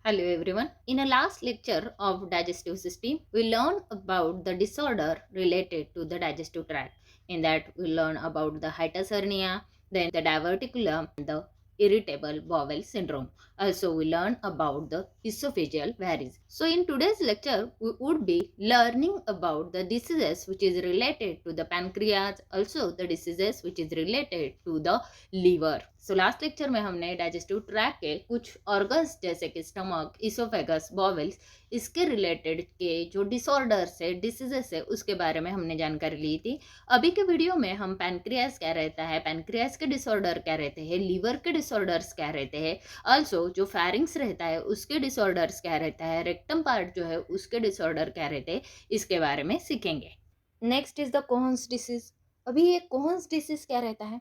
Hello everyone. In a last lecture of digestive system, we learned about the disorder related to the digestive tract. In that, we learn about the hiatus hernia, then the diverticulum, and the irritable bowel syndrome. Also, we learn about the esophageal varices. So, in today's lecture, we would be learning about the diseases which is related to the pancreas, also the diseases which is related to the liver last lecture में हमने digestive track के कुछ organs जैसे कि stomach, oesophagus, bowels, इसके related के जो disorders है, डिसीजेस है, उसके बारे में हमने जानकारी ली थी। अभी के वीडियो में हम पैनक्रियास क्या रहता है, पैनक्रियास के डिसऑर्डर क्या रहते हैं, लीवर के डिसऑर्डर्स क्या रहते हैं, ऑल्सो जो फैरिंग्स रहता है उसके डिसऑर्डर्स क्या रहता है, रेक्टम पार्ट जो है उसके डिसऑर्डर क्या रहते हैं, इसके बारे में सीखेंगे। Next is the Crohn's disease. अभी ये कोहन्स डिसीज क्या रहता है?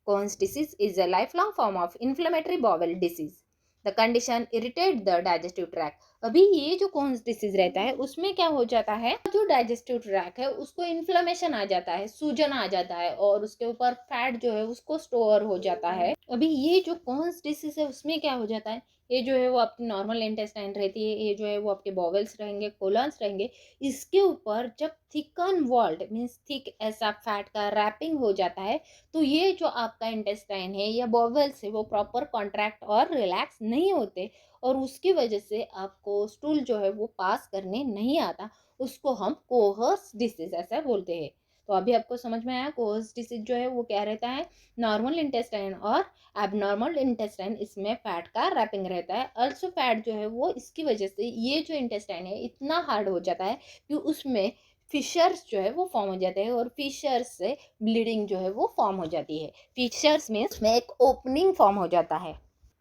Crohn's disease is a lifelong form of inflammatory bowel disease. The condition irritates the digestive tract. अभी ये जो Crohn's disease रहता है उसमें क्या हो जाता है, जो डाइजेस्टिव ट्रैक है उसको इन्फ्लेमेशन आ जाता है, सूजन आ जाता है और उसके ऊपर फैट जो है उसको स्टोर हो जाता है। अभी ये जो Crohn's disease है उसमें क्या हो जाता है, ये जो है वो आपकी नॉर्मल इंटेस्टाइन रहती है, ये जो है वो आपके बॉवल्स रहेंगे, कोलन्स रहेंगे, इसके ऊपर जब थिकन वॉल्ड मीन्स थिक ऐसा फैट का रैपिंग हो जाता है तो ये जो आपका इंटेस्टाइन है या बॉवल्स है वो प्रॉपर कॉन्ट्रैक्ट और रिलैक्स नहीं होते और उसकी वजह से आपको स्टूल जो है वो पास करने नहीं आता। उसको हम कोहर्स डिसीज ऐसा बोलते हैं। तो अभी आपको समझ में आया कोहर्स डिसीज जो है वो क्या रहता है, नॉर्मल इंटेस्टाइन और एबनॉर्मल इंटेस्टाइन, इसमें फैट का रैपिंग रहता है। अल्सो फैट जो है वो इसकी वजह से ये जो इंटेस्टाइन है इतना हार्ड हो जाता है कि उसमें फिशर्स जो है वो फॉर्म हो जाते हैं और फिशर्स से ब्लीडिंग जो है वो फॉर्म हो जाती है। फिशर्स मीन्स में एक ओपनिंग फॉर्म हो जाता है।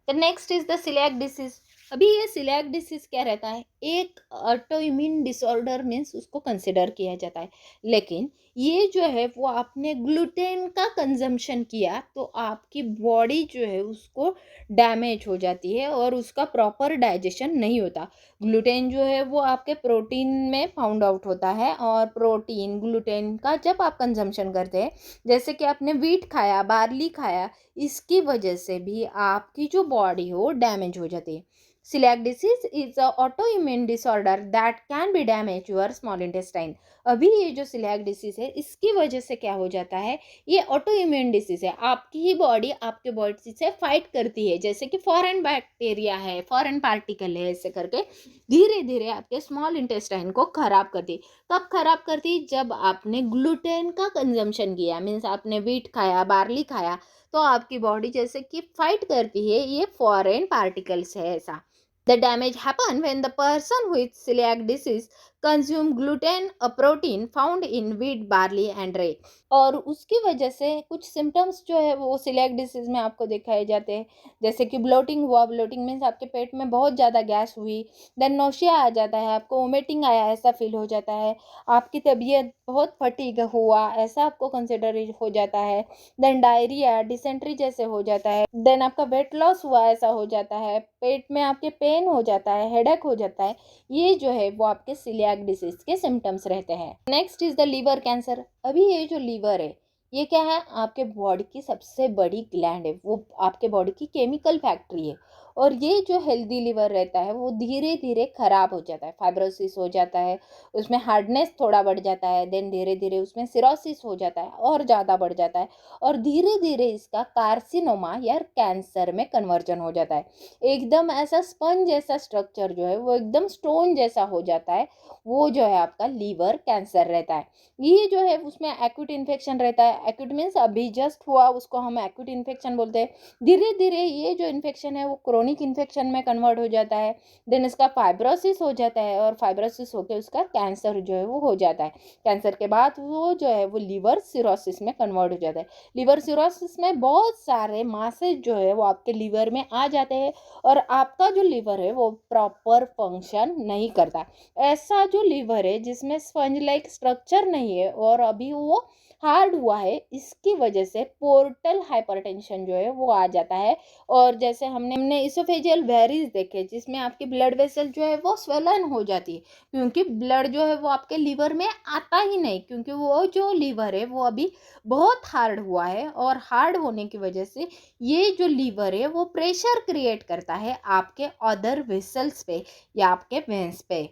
The next is the सिलियाक disease. अभी ये सिलियाक डिसीज क्या रहता है, एक ऑटोइम्यून डिसऑर्डर मीन्स उसको कंसिडर किया जाता है, लेकिन ये जो है वो आपने ग्लूटेन का कंजम्पशन किया तो आपकी बॉडी जो है उसको डैमेज हो जाती है और उसका प्रॉपर डाइजेशन नहीं होता। ग्लूटेन जो है वो आपके प्रोटीन में फाउंड आउट होता है और प्रोटीन ग्लूटेन का जब आप कंजम्पशन करते हैं, जैसे कि आपने व्हीट खाया, बार्ली खाया, इसकी वजह से भी आपकी जो बॉडी हो डैमेज हो जाती है। Celiac disease is a autoimmune disorder that can be damage your small intestine. अभी ये जो सिलियाक डिसीज है इसकी वजह से क्या हो जाता है, ये ऑटो इम्यून डिसीज है, आपकी ही बॉडी आपके बॉडी से फाइट करती है, जैसे कि फॉरेन बैक्टीरिया है, फॉरेन पार्टिकल है, ऐसे करके धीरे धीरे आपके स्मॉल इंटेस्टाइन को खराब करती। कब खराब करती, जब आपने ग्लूटेन का कंजम्पशन किया, मीन्स आपने व्हीट खाया, बार्ली खाया, तो आपकी बॉडी जैसे कि फाइट करती है ये फॉरेन पार्टिकल्स है ऐसा। The damage happen when the person with celiac disease consume gluten, a protein found in wheat, barley and rye. और उसकी वजह से कुछ सिम्टम्स जो है वो सिलियाक डिसीज में आपको दिखाए जाते हैं, जैसे कि ब्लोटिंग हुआ, ब्लोटिंग मीन्स आपके पेट में बहुत ज़्यादा गैस हुई, देन नोशिया आ जाता है, आपको वोमिटिंग आया ऐसा फील हो जाता है, आपकी तबीयत बहुत फटीग हुआ ऐसा आपको कंसिडर हो जाता है, देन डायरिया, डिसेंट्री जैसे हो जाता है, देन आपका वेट लॉस हुआ ऐसा हो जाता है, पेट में आपके पेन हो जाता है, हेडेक हो जाता है, ये जो है वो आपके सिलियाक डिसीज के सिम्टम्स रहते हैं। Next is the liver cancer. अभी ये जो लीवर है ये क्या है, आपके बॉडी की सबसे बड़ी ग्लैंड है, वो आपके बॉडी की केमिकल फैक्ट्री है और ये जो हेल्दी लीवर रहता है वो धीरे धीरे खराब हो जाता है, फाइब्रोसिस हो जाता है, उसमें हार्डनेस थोड़ा बढ़ जाता है, देन धीरे धीरे उसमें सिरोसिस हो जाता है और ज़्यादा बढ़ जाता है और धीरे धीरे इसका कार्सिनोमा या कैंसर में कन्वर्जन हो जाता है। एकदम ऐसा स्पंज जैसा स्ट्रक्चर जो है वो एकदम स्टोन जैसा हो जाता है, वो जो है आपका लीवर कैंसर रहता है। ये जो है उसमें एक्यूट इन्फेक्शन रहता है, एक्यूट मीन्स अभी जस्ट हुआ उसको हम एक्यूट इन्फेक्शन बोलते हैं। धीरे धीरे ये जो इन्फेक्शन है वो क्रोनिक इन्फेक्शन में कन्वर्ट हो जाता है, देन इसका फाइब्रोसिस हो जाता है और फाइब्रोसिस होकर उसका कैंसर जो है वो हो जाता है। कैंसर के बाद वो जो है वो लीवर सिरोसिस में कन्वर्ट हो जाता है। लीवर सिरोसिस में बहुत सारे मासेज जो है वो आपके लीवर में आ जाते हैं और आपका जो लीवर है वो प्रॉपर फंक्शन नहीं करता। ऐसा जो लीवर है जिसमें स्पंज लाइक स्ट्रक्चर नहीं है और अभी वो हार्ड हुआ है, इसकी वजह से पोर्टल हाइपरटेंशन जो है वो आ जाता है। और जैसे हमने इसोफेजियल वेरीज देखे जिसमें आपकी ब्लड वेसल जो है वो स्वेलन हो जाती है, क्योंकि ब्लड जो है वो आपके लीवर में आता ही नहीं, क्योंकि वो जो लीवर है वो अभी बहुत हार्ड हुआ है। और हार्ड होने की वजह से ये जो लीवर है वो प्रेशर क्रिएट करता है आपके अदर वेसल्स पे या आपके वेंस पे।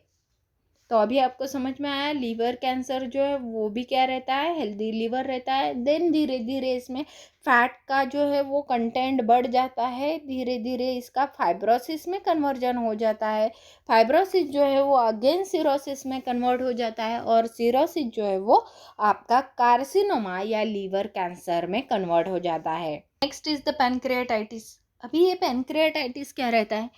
तो अभी आपको समझ में आया लीवर कैंसर जो है वो भी क्या रहता है, हेल्दी लीवर रहता है। देन धीरे धीरे इसमें फैट का जो है वो कंटेंट बढ़ जाता है, धीरे धीरे इसका फाइब्रोसिस में कन्वर्जन हो जाता है। फाइब्रोसिस जो है वो अगेन सिरोसिस में कन्वर्ट हो जाता है, और सिरोसिस जो है वो आपका कार्सिनोमा या लीवर कैंसर में कन्वर्ट हो जाता है। Next is the pancreatitis. अभी ये पैनक्रियाटाइटिस क्या रहता है,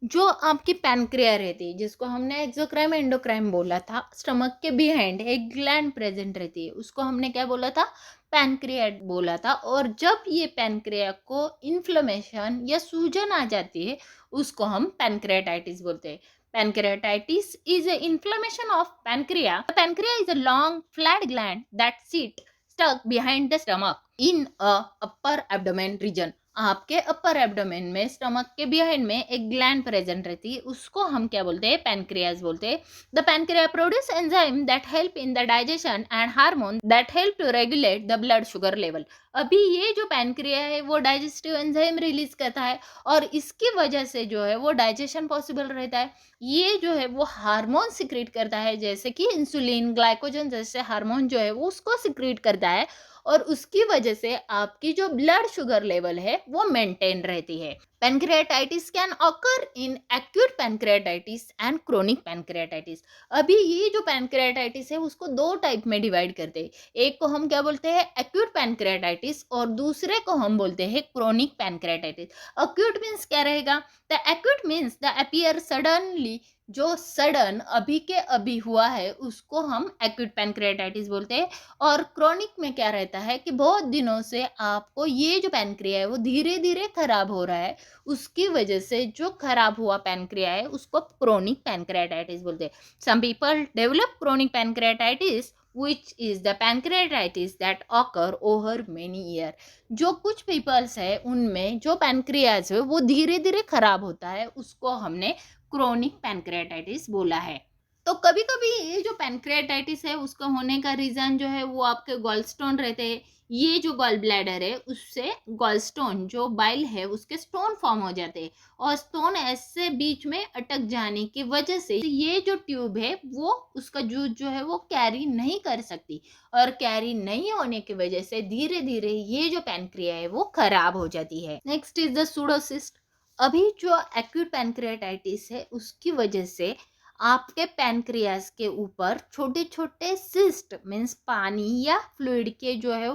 जो आपकी पैनक्रिया रहती है जिसको हमने एक्सोक्राइम एंडोक्राइम बोला था, स्टमक के बिहाइंड एक ग्लैंड प्रेजेंट रहती है, उसको हमने क्या बोला था, पैनक्रिया बोला था। और जब ये पैनक्रिया को इन्फ्लेमेशन या सूजन आ जाती है उसको हम पैनक्रियाटाइटिस बोलते हैं। Pancreatitis is a inflammation of pancreas. Pancreas is a long flat gland that seat stuck behind the stomach in a upper abdomen region। आपके अपर एब्डोमेन में स्टमक के बिहाइंड में एक ग्लैंड प्रेजेंट रहती है, उसको हम क्या बोलते हैं, पैनक्रियाज बोलते हैं। The pancreas produce enzyme that help in the digestion and hormone that help to regulate the blood sugar level. अभी ये जो पैनक्रिया है वो डाइजेस्टिव एंजाइम रिलीज करता है, और इसकी वजह से जो है वो डाइजेशन पॉसिबल रहता है। ये जो है वो हार्मोन सिक्रीट करता है, जैसे कि इंसुलिन, ग्लाइकोजन जैसे हार्मोन जो है वो उसको सिक्रीट करता है, और उसकी वजह से आपकी जो ब्लड शुगर लेवल है वो मेंटेन रहती है। Pancreatitis can occur in acute pancreatitis and chronic pancreatitis. अभी ये जो पैनक्रियाटाइटिस है उसको दो टाइप में डिवाइड करते हैं, एक को हम क्या बोलते हैं, एक्यूट पैनक्रियाटाइटिस, और दूसरे को हम बोलते हैं क्रोनिक पैनक्रियाटाइटिस। एक्यूट मीन्स क्या रहेगा, the acute means the appear suddenly, जो सडन अभी के अभी हुआ है उसको हम एक्यूट पैनक्रियाटाइटिस बोलते हैं। और क्रोनिक में क्या रहता है कि बहुत दिनों से आपको ये जो पैनक्रिया है वो धीरे धीरे खराब हो रहा है, उसकी वजह से जो खराब हुआ पैनक्रिया है उसको क्रोनिक पैनक्रियाटाइटिस बोलते हैं। Some people develop chronic pancreatitis which is the pancreatitis that occur over many year। जो कुछ पीपल्स है उनमें जो पैनक्रियाज है वो धीरे धीरे खराब होता है, उसको हमने क्रोनिक पैनक्रियाटाइटिस बोला है। तो कभी कभी ये जो पैनक्रियाटाइटिस है उसका होने का रीजन जो है वो आपके गॉलस्टोन रहते हैं। ये जो गॉल ब्लैडर है उससे गॉलस्टोन जो बाइल है उसके स्टोन फॉर्म हो जाते हैं, और स्टोन ऐसे बीच में अटक जाने की वजह से ये जो ट्यूब है वो उसका जूस जो है वो कैरी नहीं कर सकती, और कैरी नहीं होने की वजह से धीरे धीरे ये जो पैनक्रिया है वो खराब हो जाती है। Next is the pseudocyst. अभी जो एक्यूट पैनक्रियाटाइटिस है उसकी वजह से आपके पैनक्रियास के ऊपर छोटे छोटे सिस्ट मीन्स पानी या फ्लूइड के जो है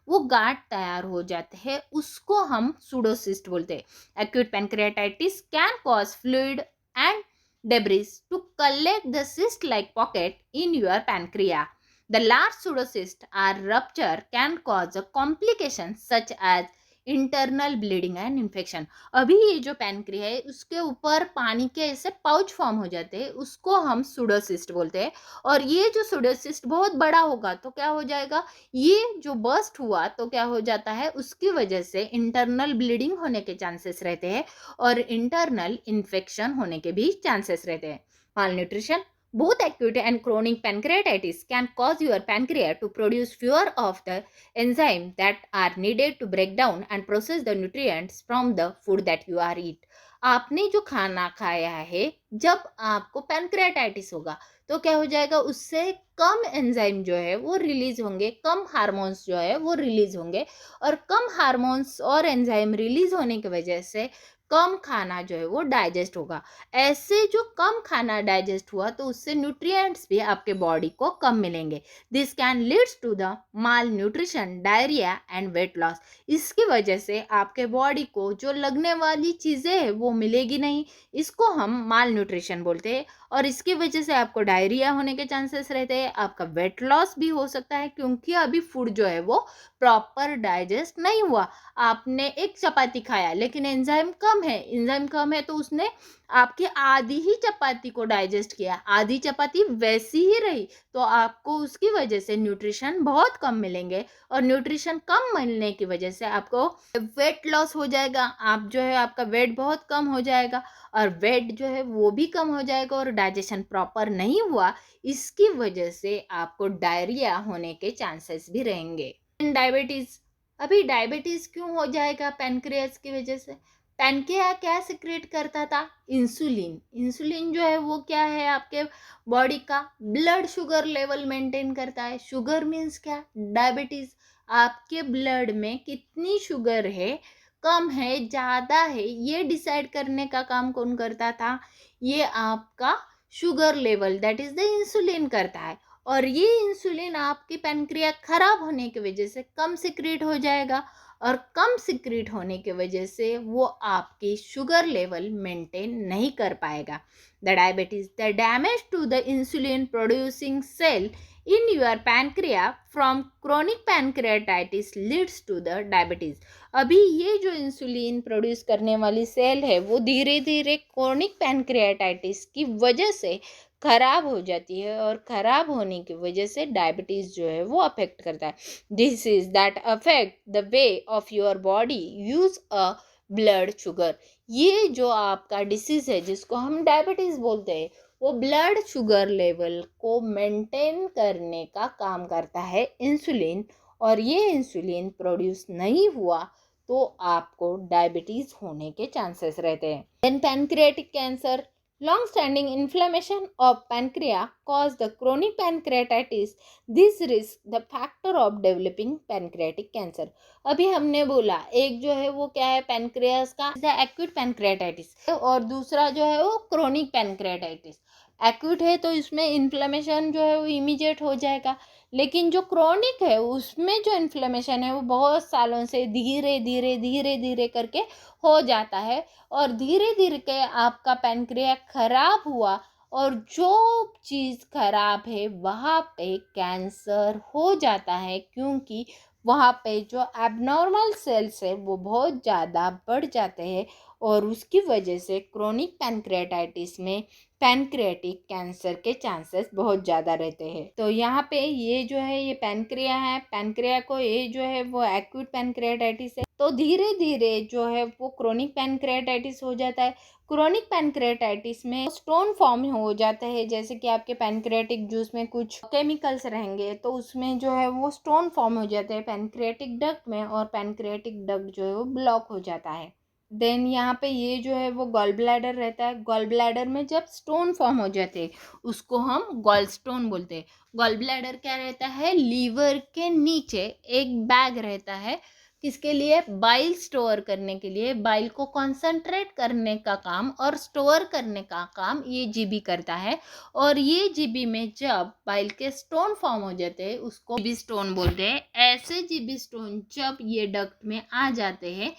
वो गांठ तैयार हो जाते हैं, उसको हम सूडोसिस्ट बोलते हैं। Acute pancreatitis can cause fluid and debris to collect the cyst like pocket in your pancreas। The large pseudocyst or rupture can cause a complication such as internal bleeding and infection. अभी ये जो pancreas है उसके ऊपर पानी के ऐसे pouch form हो जाते हैं, उसको हम सूडोसिस्ट बोलते हैं। और ये जो सूडोसिस्ट बहुत बड़ा होगा तो क्या हो जाएगा, ये जो बर्स्ट हुआ तो क्या हो जाता है, उसकी वजह से इंटरनल ब्लीडिंग होने के चांसेस रहते हैं, और इंटरनल इन्फेक्शन होने के भी चांसेस रहते हैं। Malnutrition. Both acute and chronic pancreatitis can cause your pancreas to produce fewer of the enzymes that are needed to break down and process the nutrients from the food that you are eat। आपने जो खाना खाया है, जब आपको pancreatitis होगा तो क्या हो जाएगा, उससे कम एंजाइम जो है वो रिलीज होंगे, कम हार्मोन्स जो है वो रिलीज होंगे, और कम हार्मोन्स और एंजाइम रिलीज होने की वजह से कम खाना जो है वो डाइजेस्ट होगा। ऐसे जो कम खाना डाइजेस्ट हुआ तो उससे न्यूट्रिएंट्स भी आपके बॉडी को कम मिलेंगे। This can leads to the malnutrition, diarrhoea and weight loss. इसकी वजह से आपके बॉडी को जो लगने वाली चीज़ें हैं वो मिलेगी नहीं, इसको हम माल न्यूट्रिशन बोलते हैं, और इसकी वजह से आपको डायरिया होने के चांसेस रहते हैं, आपका वेट लॉस भी हो सकता है, क्योंकि अभी फूड जो है वो प्रॉपर डाइजेस्ट नहीं हुआ। आपने एक चपाती खाया लेकिन एंजाइम कम है, एंजाइम कम है तो उसने आपकी आधी ही चपाती को डाइजेस्ट किया, आधी चपाती वैसी ही रही, तो आपको उसकी वजह से न्यूट्रिशन बहुत कम मिलेंगे, और न्यूट्रिशन कम मिलने की वजह से आपको वेट लॉस हो जाएगा। आप जो है आपका वेट बहुत कम हो जाएगा, और वेट जो है वो भी कम हो जाएगा, और डाइजेशन प्रॉपर नहीं हुआ, इसकी वजह से आपको डायरिया होने के चांसेस भी रहेंगे। डायबिटीज, अभी डायबिटीज क्यों हो जाएगा? पैनक्रियाज की वजह से। पैनक्रिया क्या सिक्रेट करता था? इंसुलिन। इंसुलिन जो है वो क्या है? आपके बॉडी का ब्लड शुगर लेवल मेंटेन करता है। शुगर मीन्स क्या? डायबिटीज। आपके ब्लड में कितनी शुगर है, कम है, ज़्यादा है, ये डिसाइड करने का काम कौन करता था? ये आपका sugar level, that is the insulin करता है। और ये इंसुलिन आपकी पैनक्रिया खराब होने की वजह से कम सिक्रीट हो जाएगा, और कम सिक्रीट होने की वजह से वो आपकी शुगर लेवल मेंटेन नहीं कर पाएगा। The diabetes, the damage to the insulin producing cell in your pancreas from chronic pancreatitis leads to the diabetes। अभी ये जो इंसुलिन प्रोड्यूस करने वाली सेल है वो धीरे धीरे क्रोनिक पैनक्रियाटाइटिस की वजह से खराब हो जाती है, और खराब होने की वजह से डायबिटीज़ जो है वो अफेक्ट करता है। This is that affect the way of your body use a blood sugar. ये जो आपका डिसीज़ है जिसको हम डायबिटीज़ बोलते हैं, वो ब्लड शुगर लेवल को मेंटेन करने का काम करता है इंसुलिन, और ये इंसुलिन प्रोड्यूस नहीं हुआ तो आपको डायबिटीज़ होने के चांसेस रहते हैं। Then pancreatic cancer, long standing inflammation of pancreas cause the chronic pancreatitis। this risk the factor of developing pancreatic cancer। अभी हमने बोला एक जो है वो क्या है पैनक्रियास का, एक्यूट पैनक्रियाटाइटिस, और दूसरा जो है वो क्रोनिक पैनक्रियाटाइटिस। एक्यूट है तो इसमें इन्फ्लेमेशन जो है वो इमीडिएट हो जाएगा, लेकिन जो क्रोनिक है उसमें जो इन्फ्लेमेशन है वो बहुत सालों से धीरे धीरे धीरे धीरे करके हो जाता है, और धीरे धीरे के आपका पैनक्रिया खराब हुआ, और जो चीज़ खराब है वहाँ पे कैंसर हो जाता है, क्योंकि वहाँ पे जो एबनॉर्मल सेल्स है वो बहुत ज़्यादा बढ़ जाते हैं, और उसकी वजह से क्रोनिक पैनक्रियाटाइटिस में पैनक्रियाटिक कैंसर के चांसेस बहुत ज़्यादा रहते हैं। तो यहाँ पे ये जो है ये पैनक्रिया है, पैनक्रिया को ये जो है वो एक्यूट पैनक्रियाटाइटिस है, तो धीरे धीरे जो है वो क्रोनिक पैनक्रियाटाइटिस हो जाता है। क्रोनिक पैनक्रियाटाइटिस में स्टोन फॉर्म हो जाते हैं, जैसे कि आपके पैनक्रियाटिक जूस में कुछ केमिकल्स रहेंगे तो उसमें जो है वो स्टोन फॉर्म हो जाते हैं पैनक्रियाटिक डक्ट में, और पैनक्रियाटिक डक्ट जो है वो ब्लॉक हो जाता है। देन यहाँ पे ये जो है वो गॉल ब्लैडर रहता है। गॉल ब्लैडर में जब स्टोन फॉर्म हो जाते हैं उसको हम गॉल स्टोन बोलते हैं। गॉल ब्लैडर क्या रहता है? लीवर के नीचे एक बैग रहता है, किसके लिए? बाइल स्टोर करने के लिए, बाइल को कंसंट्रेट करने का काम और स्टोर करने का काम ये जीबी करता है। और ये जीबी में जब बाइल के स्टोन फॉर्म हो जाते हैं उसको जीबी स्टोन बोलते हैं। ऐसे जीबी स्टोन जब ये डक्ट में आ जाते हैं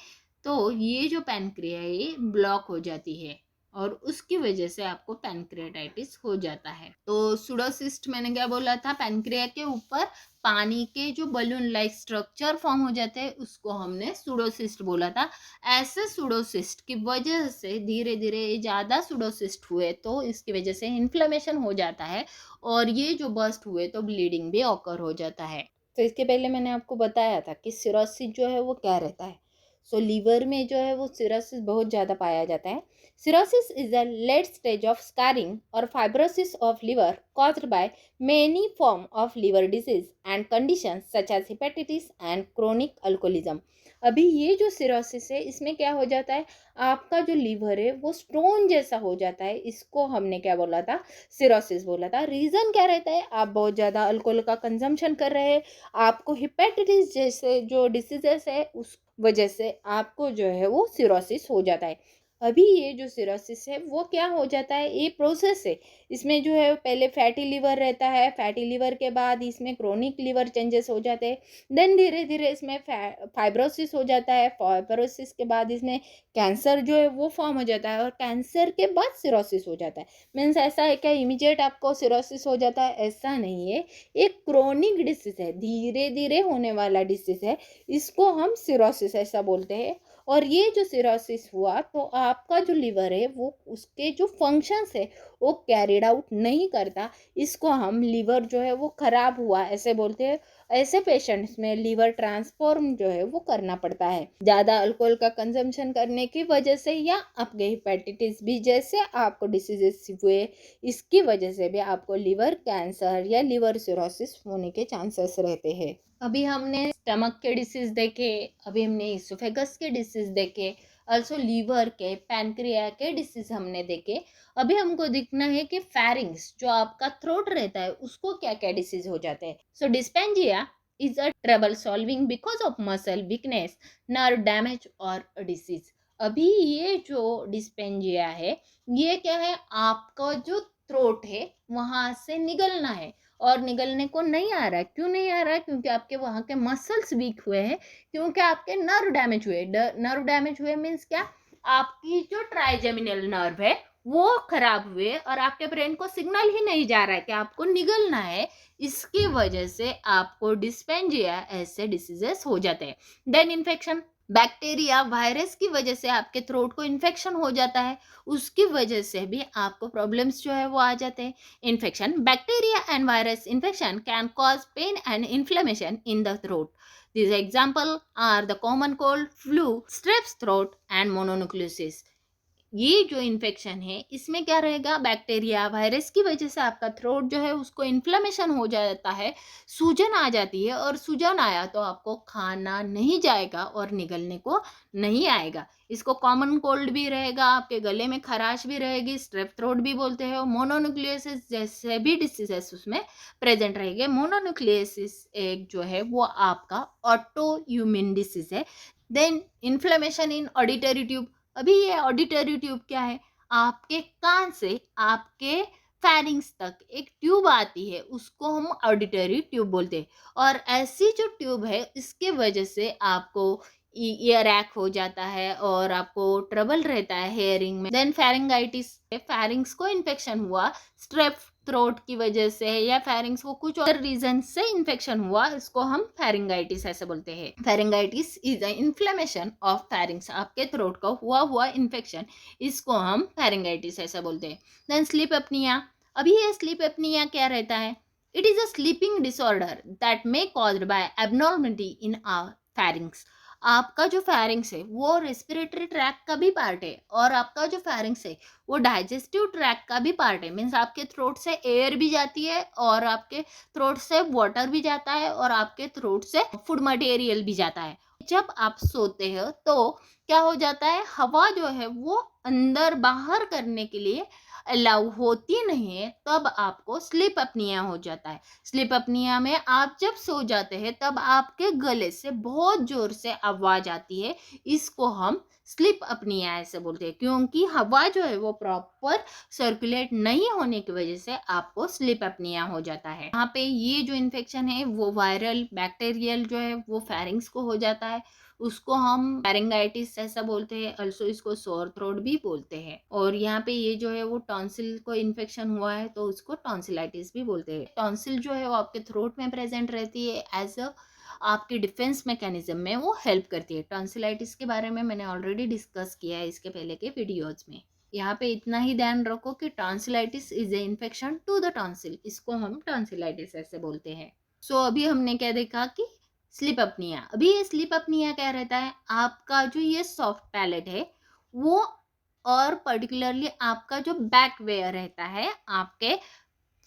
तो ये जो पैनक्रिया है ये ब्लॉक हो जाती है, और उसकी वजह से आपको पैनक्रियाटाइटिस हो जाता है। तो सुडोसिस्ट मैंने क्या बोला था? पैनक्रिया के ऊपर पानी के जो बलून लाइक स्ट्रक्चर फॉर्म हो जाते हैं उसको हमने सुडोसिस्ट बोला था। ऐसे सुडोसिस्ट की वजह से धीरे धीरे ज़्यादा सुडोसिस्ट हुए तो इसकी वजह से इन्फ्लेमेशन हो जाता है, और ये जो बस्ट हुए तो ब्लीडिंग भी ऑकर हो जाता है। तो इसके पहले मैंने आपको बताया था कि सिरोसिस जो है वो क्या रहता है। सो लीवर में जो है वो सिरोसिस बहुत ज़्यादा पाया जाता है। Cirrhosis is a late stage of scarring और fibrosis of liver caused by many form of liver disease and conditions such as hepatitis and chronic alcoholism। अभी ये जो सिरोसिस है इसमें क्या हो जाता है? आपका जो लीवर है वो स्टोन जैसा हो जाता है, इसको हमने क्या बोला था? सिरोसिस बोला था। रीज़न क्या रहता है? आप बहुत ज़्यादा अल्कोहल का कंजम्पशन कर रहे हैं, आपको हेपेटाइटिस जैसे जो डिसीजेस है उस वजह से आपको जो है वो सिरोसिस हो जाता है। अभी ये जो सिरोसिस है वो क्या हो जाता है, ये प्रोसेस है। इसमें जो है पहले फैटी लिवर रहता है, फैटी लिवर के बाद इसमें क्रोनिक लिवर चेंजेस हो जाते हैं, देन धीरे धीरे इसमें फाइब्रोसिस हो जाता है, फाइब्रोसिस के बाद इसमें कैंसर जो है वो फॉर्म हो जाता है, और कैंसर के बाद सिरोसिस हो जाता है। मीन्स ऐसा है क्या इमीडिएट आपको सिरोसिस हो जाता है, ऐसा नहीं है। एक क्रोनिक डिसीज है, धीरे धीरे होने वाला डिसीज है, इसको हम सिरोसिस ऐसा बोलते हैं। और ये जो सिरोसिस हुआ तो आपका जो लिवर है वो उसके जो फंक्शंस है वो कैरिड आउट नहीं करता, इसको हम लिवर जो है वो खराब हुआ ऐसे बोलते हैं। ऐसे पेशेंट्स में लिवर ट्रांसफॉर्म जो है वो करना पड़ता है, ज़्यादा अल्कोहल का कंजम्पशन करने की वजह से, या आपके हेपेटाइटिस बी जैसे आपको डिसीजेस हुए, इसकी वजह से भी आपको लिवर कैंसर या लिवर सिरोसिस होने के चांसेस रहते हैं। अभी हमने स्टमक के डिसीज देखे, अभी हमने इसोफेगस के डिसीज देखे, ऑल्सो लीवर के, पैनक्रिया के डिसीज हमने देखे। अभी हमको देखना है कि फेरिंग्स जो आपका थ्रोट रहता है उसको क्या क्या डिसीज हो जाते हैं। So dysphagia is a trouble swallowing because of muscle weakness, nerve damage और डिसीज। अभी ये जो डिस्पेंजिया है ये क्या है, आपका जो थ्रोट है वहां से निगलना है और निगलने को नहीं आ रहा है। क्यों नहीं आ रहा है? क्योंकि आपके वहाँ के मसल्स वीक हुए हैं, क्योंकि आपके नर्व डैमेज हुए। नर्व डैमेज हुए मीन्स क्या, आपकी जो ट्राइजेमिनल नर्व है वो खराब हुए और आपके ब्रेन को सिग्नल ही नहीं जा रहा है कि आपको निगलना है। इसकी वजह से आपको डिस्पेंजिया ऐसे डिसीजेस हो जाते हैं। देन इन्फेक्शन, बैक्टीरिया वायरस की वजह से आपके थ्रोट को इन्फेक्शन हो जाता है, उसकी वजह से भी आपको प्रॉब्लम्स जो है वो आ जाते हैं। Infection, bacteria and virus infection can cause pain and inflammation in the throat. These examples are the common cold, flu, strep throat and mononucleosis. ये जो इन्फेक्शन है इसमें क्या रहेगा, बैक्टीरिया वायरस की वजह से आपका थ्रोट जो है उसको इन्फ्लेमेशन हो जाता है, सूजन आ जाती है, और सूजन आया तो आपको खाना नहीं जाएगा और निगलने को नहीं आएगा। इसको कॉमन कोल्ड भी रहेगा, आपके गले में खराश भी रहेगी, स्ट्रेप थ्रोट भी बोलते हैं, मोनोन्यूक्लियोसिस जैसे भी डिसीजेस उसमें प्रेजेंट रहेंगे। मोनोन्यूक्लियोसिस एक जो है वो आपका ऑटो इम्यून डिसीज है। Then inflammation in auditory tube. अभी ये ऑडिटरी ट्यूब क्या है, आपके कान से आपके फेरिंग्स तक एक ट्यूब आती है, उसको हम ऑडिटरी ट्यूब बोलते हैं। और ऐसी जो ट्यूब है इसके वजह से आपको ईयर रैक हो जाता है और आपको ट्रबल रहता है हेयरिंग में। देन फेरिंगाइटिस, फेरिंग्स को इन्फेक्शन हुआ स्ट्रेप थ्रोट की वजह से, या फेरिंग्स को कुछ और रीजन से इन्फेक्शन हुआ, इसको हम फेरिंगाइटिस ऐसे बोलते हैं। Pharyngitis is a inflammation of pharynx, आपके थ्रोट का हुआ इन्फेक्शन, इसको हम फेरिंगाइटिस ऐसा बोलते हैं। Then sleep apnoea. अभी ये स्लीप एपनिया क्या रहता है, it is a sleeping disorder that may caused by abnormality in our pharynx. आपका जो फेरिंग्स है वो रेस्पिरेटरी ट्रैक का भी पार्ट है, और आपका जो फेरिंग्स है वो डाइजेस्टिव ट्रैक का भी पार्ट है। मीन्स आपके थ्रोट से एयर भी जाती है और आपके थ्रोट से वाटर भी जाता है और आपके थ्रोट से फूड मटेरियल भी जाता है। जब आप सोते हो तो क्या हो जाता है, हवा जो है वो अंदर बाहर करने के लिए अलाउ होती नहीं है, तब आपको स्लीप अपनिया हो जाता है। स्लीप अपनिया में आप जब सो जाते हैं तब आपके गले से बहुत जोर से आवाज आती है, इसको हम स्लीप अपनिया ऐसे बोलते हैं, क्योंकि हवा जो है वो प्रॉपर सर्कुलेट नहीं होने की वजह से आपको स्लीप अपनिया हो जाता है। यहाँ पे ये जो इन्फेक्शन है वो वायरल बैक्टीरियल जो है वो फेरिंग्स को हो जाता है, उसको हम फेरिंगाइटिस ऐसा बोलते हैं, ऑल्सो इसको सोर थ्रोट भी बोलते हैं। और यहाँ पे ये जो है वो टॉन्सिल को इन्फेक्शन हुआ है तो उसको टॉन्सिलाइटिस भी बोलते हैं। टॉन्सिल जो है वो आपके थ्रोट में प्रेजेंट रहती है, एज अ आपकी डिफेंस मैकेनिज्म में वो हेल्प करती है। टॉन्सिलाइटिस के बारे में मैंने ऑलरेडी डिस्कस किया है इसके पहले के वीडियोज में। यहाँ पे इतना ही ध्यान रखो कि tonsillitis is a infection to the tonsil, इसको हम टॉन्सिलाइटिस ऐसे बोलते हैं। सो अभी हमने क्या देखा कि स्लीप अपनिया। अभी ये स्लीप अपनिया क्या रहता है, आपका जो ये सॉफ्ट पैलेट है वो, और पर्टिकुलरली आपका जो बैक वेयर रहता है आपके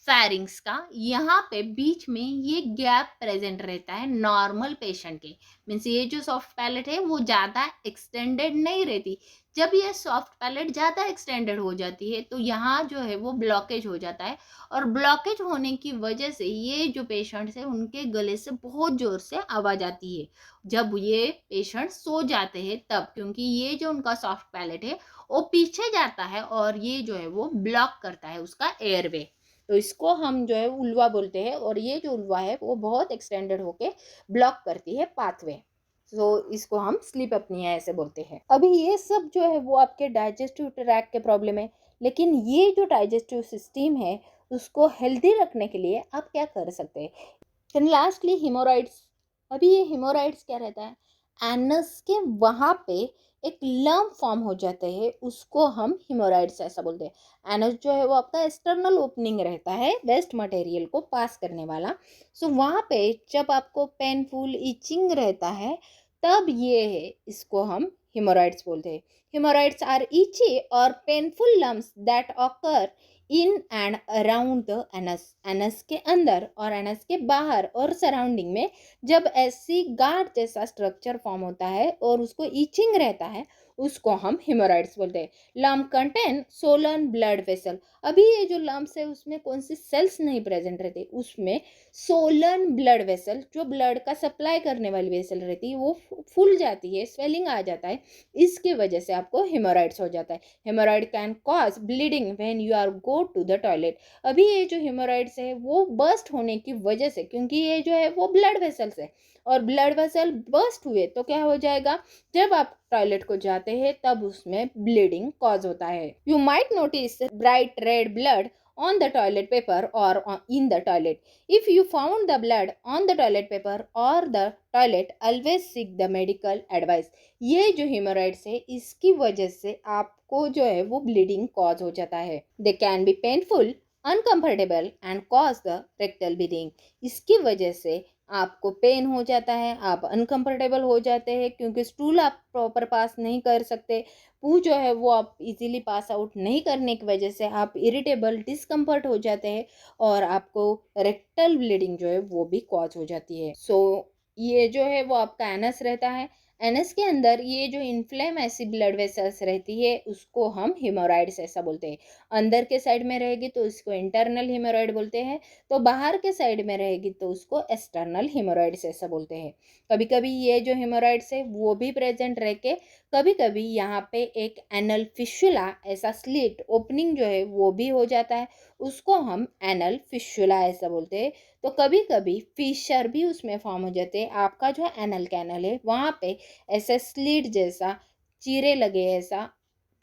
फेरिंग्स का, यहाँ पे बीच में ये गैप प्रेजेंट रहता है नॉर्मल पेशेंट के। मीन्स ये जो सॉफ्ट पैलेट है वो ज़्यादा एक्सटेंडेड नहीं रहती। जब ये सॉफ्ट पैलेट ज़्यादा एक्सटेंडेड हो जाती है तो यहाँ जो है वो ब्लॉकेज हो जाता है, और ब्लॉकेज होने की वजह से ये जो पेशेंट्स है उनके गले से बहुत ज़ोर से आवाज़ आती है जब ये पेशेंट सो जाते हैं तब, क्योंकि ये जो उनका सॉफ्ट पैलेट है वो पीछे जाता है और ये जो है वो ब्लॉक करता है उसका एयरवे। तो इसको हम जो है उल्वा बोलते हैं, और ये जो उल्वा है वो बहुत एक्सटेंडेड होके ब्लॉक करती है पाथवे। तो इसको हम स्लीप अपनिया ऐसे बोलते हैं। अभी ये सब जो है वो आपके डाइजेस्टिव ट्रैक्ट के प्रॉब्लम है, लेकिन ये जो डाइजेस्टिव सिस्टम है उसको हेल्दी रखने के लिए आप क्या कर सकते हैं। Then lastly haemorrhoids. अभी ये हिमोराइड्स क्या रहता है, एनस के वहाँ पे एक लम्प फॉर्म हो जाते हैं, उसको हम हिमोराइड्स ऐसा बोलते हैं। एनस जो है वो आपका एक्सटर्नल ओपनिंग रहता है वेस्ट मटेरियल को पास करने वाला। सो वहाँ पे जब आपको पेनफुल इचिंग रहता है तब ये है, इसको हम हिमोराइड्स बोलते हैं। हिमोराइड्स आर इची और painful lumps that occur in and around the anus. Anus के अंदर और एनस के बाहर और सराउंडिंग में जब ऐसी गार्ड जैसा स्ट्रक्चर फॉर्म होता है और उसको ईचिंग रहता है, उसको हम हिमोराइड्स बोलते हैं। Lump contain swollen blood vessel. अभी ये जो लम्प्स है उसमें कौन सी सेल्स नहीं प्रेजेंट रहती, उसमें सोलन ब्लड वेसल, जो ब्लड का सप्लाई करने वाली वेसल रहती है वो फूल जाती है, स्वेलिंग आ जाता है, इसकी वजह से आपको हिमोराइड्स हो जाता है। Haemorrhoid can cause bleeding when you are go to the toilet. अभी ये जो हेमोराइड्स है वो बर्स्ट होने की वजह से, क्योंकि ये जो है वो ब्लड वेसल्स है और ब्लड वेसल बर्स्ट हुए तो क्या हो जाएगा, जब आप टॉयलेट को जाते हैं तब उसमें ब्लीडिंग कॉज होता है। You might notice bright red blood on the toilet paper or in the toilet. If you found the blood on the toilet paper or the toilet, always seek the medical advice. ये जो haemorrhoids है इसकी वजह से आपको जो है वो ब्लीडिंग कॉज हो जाता है। They can be painful, uncomfortable and cause the rectal bleeding. इसकी वजह से आपको पेन हो जाता है, आप अनकंफर्टेबल हो जाते हैं क्योंकि स्टूल आप प्रॉपर पास नहीं कर सकते, पू जो है वो आप इजीली पास आउट नहीं करने की वजह से आप इरिटेबल डिस्कम्फर्ट हो जाते हैं और आपको रेक्टल ब्लीडिंग जो है वो भी कॉज हो जाती है। सो ये जो है वो आपका एनस रहता है। एनस के अंदर ये जो इन्फ्लेम ऐसी ब्लड वेसल्स रहती है उसको हम हिमोराइड्स ऐसा बोलते हैं। अंदर के साइड में रहेगी तो इसको इंटरनल हिमोराइड बोलते हैं, तो बाहर के साइड में रहेगी तो उसको एक्सटर्नल हिमोराइड्स ऐसा बोलते हैं। कभी कभी ये जो हिमोराइड्स है वो भी प्रेजेंट रह के कभी कभी यहाँ पे एक एनल फिशुला ऐसा स्लिट ओपनिंग जो है वो भी हो जाता है, उसको हम एनल फिशुला ऐसा बोलते हैं। तो कभी कभी फिशर भी उसमें फॉर्म हो जाते हैं। आपका जो एनल कैनल है वहाँ पे ऐसे स्लिट जैसा चीरे लगे ऐसा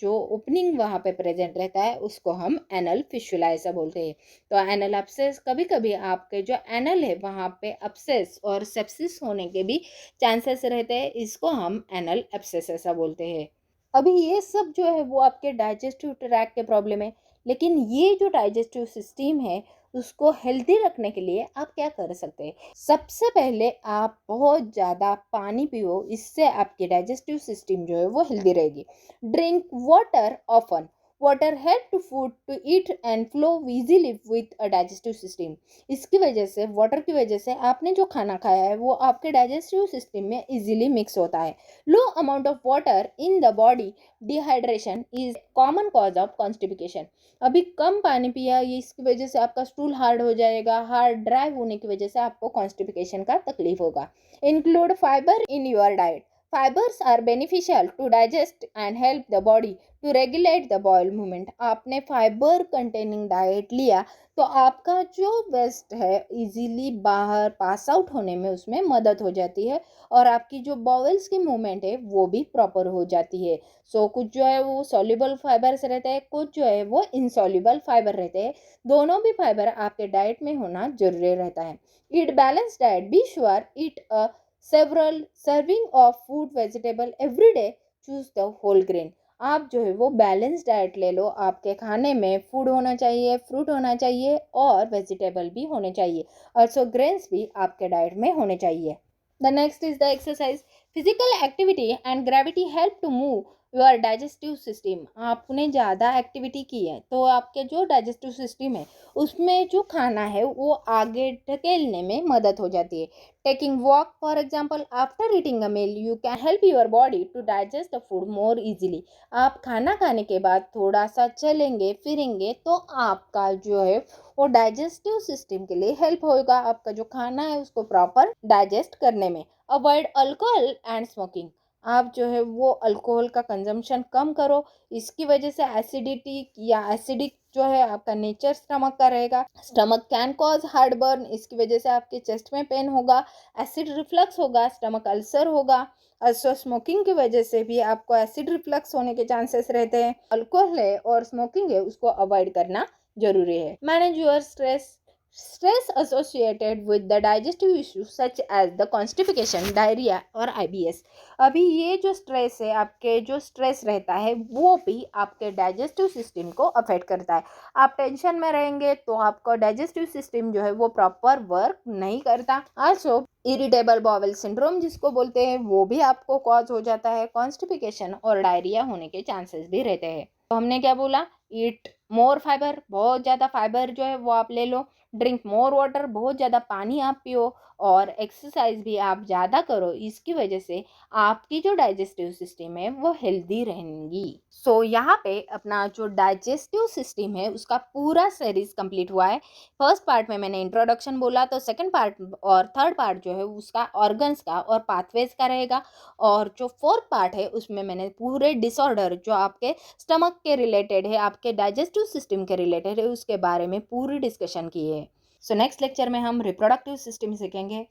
जो ओपनिंग वहाँ पे प्रेजेंट रहता है उसको हम एनल फिशुला ऐसा बोलते हैं। तो एनल अपसेस, कभी कभी आपके जो एनल है वहाँ पे अपसेस और सेप्सिस होने के भी चांसेस रहते हैं, इसको हम एनल एब्सेस ऐसा बोलते हैं। अभी ये सब जो है वो आपके डाइजेस्टिव ट्रैक्ट के प्रॉब्लम है, लेकिन ये जो डाइजेस्टिव सिस्टम है उसको हेल्दी रखने के लिए आप क्या कर सकते हैं। सबसे पहले आप बहुत ज़्यादा पानी पियो, इससे आपकी डाइजेस्टिव सिस्टम जो है वो हेल्दी रहेगी। Drink water often. Water help to food to eat and flow easily with a digestive system. इसकी वजह से, वाटर की वजह से आपने जो खाना खाया है वो आपके डाइजेस्टिव सिस्टम में इजीली मिक्स होता है। Low amount of water in the body, dehydration is common cause of constipation. अभी कम पानी पिया, ये इसकी वजह से आपका स्टूल हार्ड हो जाएगा, हार्ड ड्राई होने की वजह से आपको कॉन्स्टिपिकेशन का तकलीफ होगा। Include fibre in your diet. Fibers are beneficial to digest and help the body to regulate the bowel movement. आपने फाइबर कंटेनिंग डाइट लिया तो आपका जो वेस्ट है इजीली बाहर पास आउट होने में उसमें मदद हो जाती है और आपकी जो बॉवल्स की मूवमेंट है वो भी प्रॉपर हो जाती है। सो कुछ जो है वो सॉल्युबल फाइबर्स रहते हैं, कुछ जो है वो इनसॉल्युबल फाइबर रहते हैं। दोनों भी फाइबर आपके डाइट में होना जरूरी रहता है। Eat balance diet. Be sure eat a several serving of food vegetable every day. choose the whole grain. आप जो है वो बैलेंस डाइट ले लो, आपके खाने में फूड होना चाहिए, फ्रूट होना चाहिए और वेजिटेबल भी होने चाहिए, और सो ग्रेन्स भी आपके डाइट में होने चाहिए। The next is the exercise. Physical activity and gravity help to move your digestive system, आपने ज़्यादा एक्टिविटी की है तो आपके जो डाइजेस्टिव सिस्टम है उसमें जो खाना है वो आगे ढकेलने में मदद हो जाती है। Taking walk for example, after eating a meal you can help your body to digest the food more easily. आप खाना खाने के बाद थोड़ा सा चलेंगे फिरेंगे तो आपका जो है वो डाइजेस्टिव सिस्टम के लिए हेल्प होगा, आपका जो खाना है उसको प्रॉपर डाइजेस्ट करने में। अवॉइड अल्कोहल एंड स्मोकिंग, आप जो है वो अल्कोहल का कंजम्पशन कम करो, इसकी वजह से एसिडिटी या एसिडिक जो है आपका नेचर स्टमक का रहेगा। Stomach can cause heart burn, इसकी वजह से आपके चेस्ट में पेन होगा, एसिड रिफ्लक्स होगा, स्टमक अल्सर होगा। also स्मोकिंग की वजह से भी आपको एसिड रिफ्लक्स होने के चांसेस रहते हैं। अल्कोहल है और स्मोकिंग है उसको अवॉइड करना जरूरी है। Manage your stress, stress associated with the digestive issues such as the constipation, diarrhea और IBS। अभी ये जो स्ट्रेस है, आपके जो स्ट्रेस रहता है वो भी आपके डाइजेस्टिव सिस्टम को अफेक्ट करता है। आप टेंशन में रहेंगे तो आपका डाइजेस्टिव सिस्टम जो है वो प्रॉपर वर्क नहीं करता। आल्सो इरिटेबल बॉवल सिंड्रोम जिसको बोलते हैं वो भी आपको कॉज हो जाता है। कॉन्स्टिपिकेशन और डायरिया होने के चांसेस भी रहते हैं। तो हमने क्या बोला, ईट मोर फाइबर, बहुत ज़्यादा फाइबर जो है वो आप ले लो। ड्रिंक मोर वाटर, बहुत ज़्यादा पानी आप पियो। और एक्सरसाइज भी आप ज़्यादा करो, इसकी वजह से आपकी जो डाइजेस्टिव सिस्टम है वो हेल्दी रहेंगी। सो यहाँ पे अपना जो डाइजेस्टिव सिस्टम है उसका पूरा सीरीज कंप्लीट हुआ है। फर्स्ट पार्ट में मैंने इंट्रोडक्शन बोला, तो सेकंड पार्ट और थर्ड पार्ट जो है उसका ऑर्गन्स का और पाथवेज का रहेगा। और जो फोर्थ पार्ट है उसमें मैंने पूरे डिसऑर्डर जो आपके स्टमक के रिलेटेड है, आपके डाइजेस्टिव सिस्टम के रिलेटेड है, उसके बारे में पूरी डिस्कशन की है। सो नेक्स्ट लेक्चर में हम रिप्रोडक्टिव सिस्टम सीखेंगे।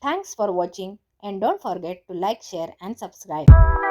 Thanks for watching and don't forget to like, share and subscribe.